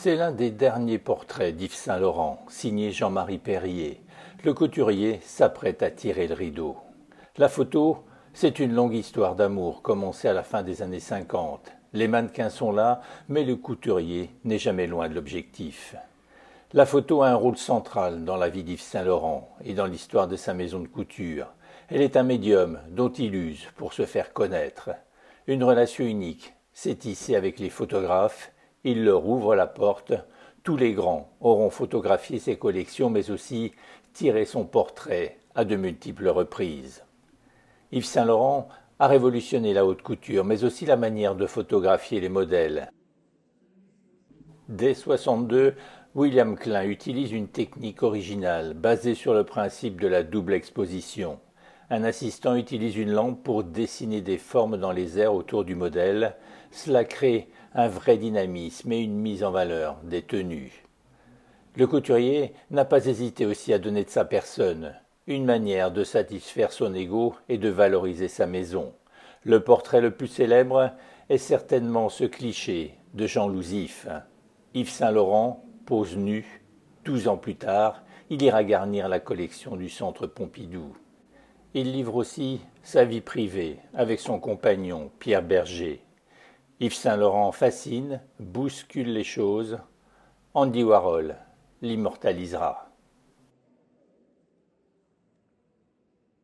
C'est l'un des derniers portraits d'Yves Saint-Laurent, signé Jean-Marie Perrier. Le couturier s'apprête à tirer le rideau. La photo, c'est une longue histoire d'amour commencée à la fin des années 50. Les mannequins sont là, mais le couturier n'est jamais loin de l'objectif. La photo a un rôle central dans la vie d'Yves Saint-Laurent et dans l'histoire de sa maison de couture. Elle est un médium dont il use pour se faire connaître. Une relation unique s'est tissée avec les photographes. Il leur ouvre la porte. Tous les grands auront photographié ses collections, mais aussi tiré son portrait à de multiples reprises. Yves Saint-Laurent a révolutionné la haute couture, mais aussi la manière de photographier les modèles. Dès 62, William Klein utilise une technique originale basée sur le principe de la double exposition. Un assistant utilise une lampe pour dessiner des formes dans les airs autour du modèle. Cela crée un vrai dynamisme et une mise en valeur des tenues. Le couturier n'a pas hésité aussi à donner de sa personne, une manière de satisfaire son ego et de valoriser sa maison. Le portrait le plus célèbre est certainement ce cliché de Jean Louzif. Yves Saint-Laurent pose nu. 12 ans plus tard, il ira garnir la collection du Centre Pompidou. Il livre aussi sa vie privée avec son compagnon Pierre Berger. Yves Saint-Laurent fascine, bouscule les choses. Andy Warhol l'immortalisera.